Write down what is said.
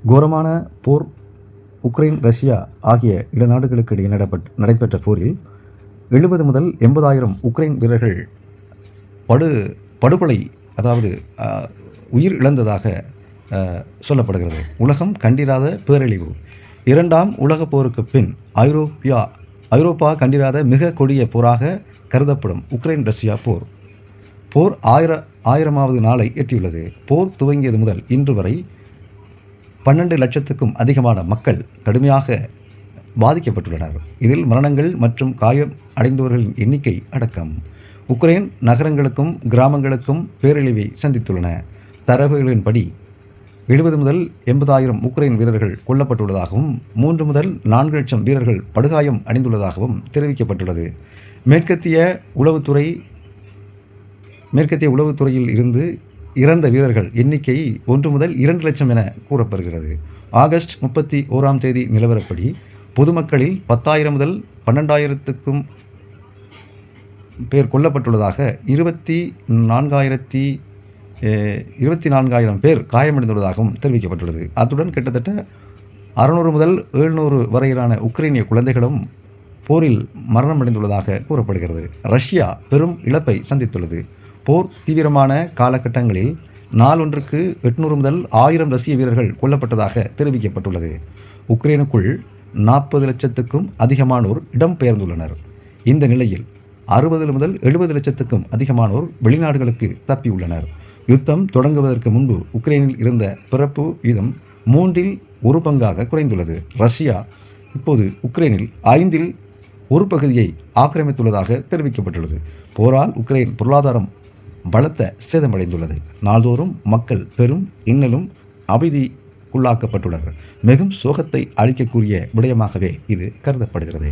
கோரமான போர். Ukraine, Russia ஆகிய இரு நாடுகளுக்கு இடையே நடைபெற்ற போரில் 70 முதல் 80,000 உக்ரைன் வீரர்கள் படுகொலை, அதாவது உயிர் இழந்ததாக சொல்லப்படுகிறது. உலகம் கண்டிராத பேரழிவு. 2ஆம் உலகப் போருக்கு பின் ஐரோப்பா கண்டிராத மிக கொடிய போராக கருதப்படும் உக்ரைன் ரஷ்யா போர் 1000வது நாளை எட்டியுள்ளது. போர் துவங்கியது முதல் இன்று வரை 12 லட்சத்துக்கும் அதிகமான மக்கள் கடுமையாக பாதிக்கப்பட்டுள்ளனர். இதில் மரணங்கள் மற்றும் காயம் அடைந்தவர்களின் எண்ணிக்கை அடக்கம். உக்ரைன் நகரங்களுக்கும் கிராமங்களுக்கும் பேரழிவை சந்தித்துள்ளன. தரவுகளின்படி 70 முதல் 80,000 உக்ரைன் வீரர்கள் கொல்லப்பட்டுள்ளதாகவும் 3 முதல் 4 லட்சம் வீரர்கள் படுகாயம் அடைந்துள்ளதாகவும் தெரிவிக்கப்பட்டுள்ளது. மேற்கத்திய உளவுத்துறையில் இருந்து இறந்த வீரர்கள் எண்ணிக்கை 1 முதல் 2 லட்சம் என கூறப்படுகிறது. ஆகஸ்ட் 31ஆம் தேதி நிலவரப்படி பொதுமக்களில் 10,000 முதல் 12,000க்கும் பேர் கொல்லப்பட்டுள்ளதாக 24,000 பேர் காயமடைந்துள்ளதாகவும் தெரிவிக்கப்பட்டுள்ளது. அத்துடன் கிட்டத்தட்ட 600 முதல் 700 வரையிலான உக்ரைனிய குழந்தைகளும் போரில் மரணமடைந்துள்ளதாக கூறப்படுகிறது. ரஷ்யா பெரும் இழப்பை சந்தித்துள்ளது. போர் தீவிரமான காலகட்டங்களில் நாளொன்றுக்கு 800 முதல் 1000 ரஷ்ய வீரர்கள் கொல்லப்பட்டதாக தெரிவிக்கப்பட்டுள்ளது. உக்ரைனுக்குள் 40 லட்சத்துக்கும் அதிகமானோர் இடம்பெயர்ந்துள்ளனர். இந்த நிலையில் 60 முதல் 70 லட்சத்துக்கும் அதிகமானோர் வெளிநாடுகளுக்கு தப்பியுள்ளனர். யுத்தம் தொடங்குவதற்கு முன்பு உக்ரைனில் இருந்த பிறப்பு வீதம் 3இல் 1 பங்காக குறைந்துள்ளது. ரஷ்யா இப்போது உக்ரைனில் 5இல் 1 பகுதியை ஆக்கிரமித்துள்ளதாக தெரிவிக்கப்பட்டுள்ளது. போரால் உக்ரைன் பொருளாதாரம் பலத்த சேதமடைந்துள்ளது. நாள்தோறும் மக்கள் பெரும் இன்னலும் அமைதிக்குள்ளாக்கப்பட்டுள்ளனர். மிகவும் சோகத்தை அளிக்கக்கூடிய விடயமாகவே இது கருதப்படுகிறது.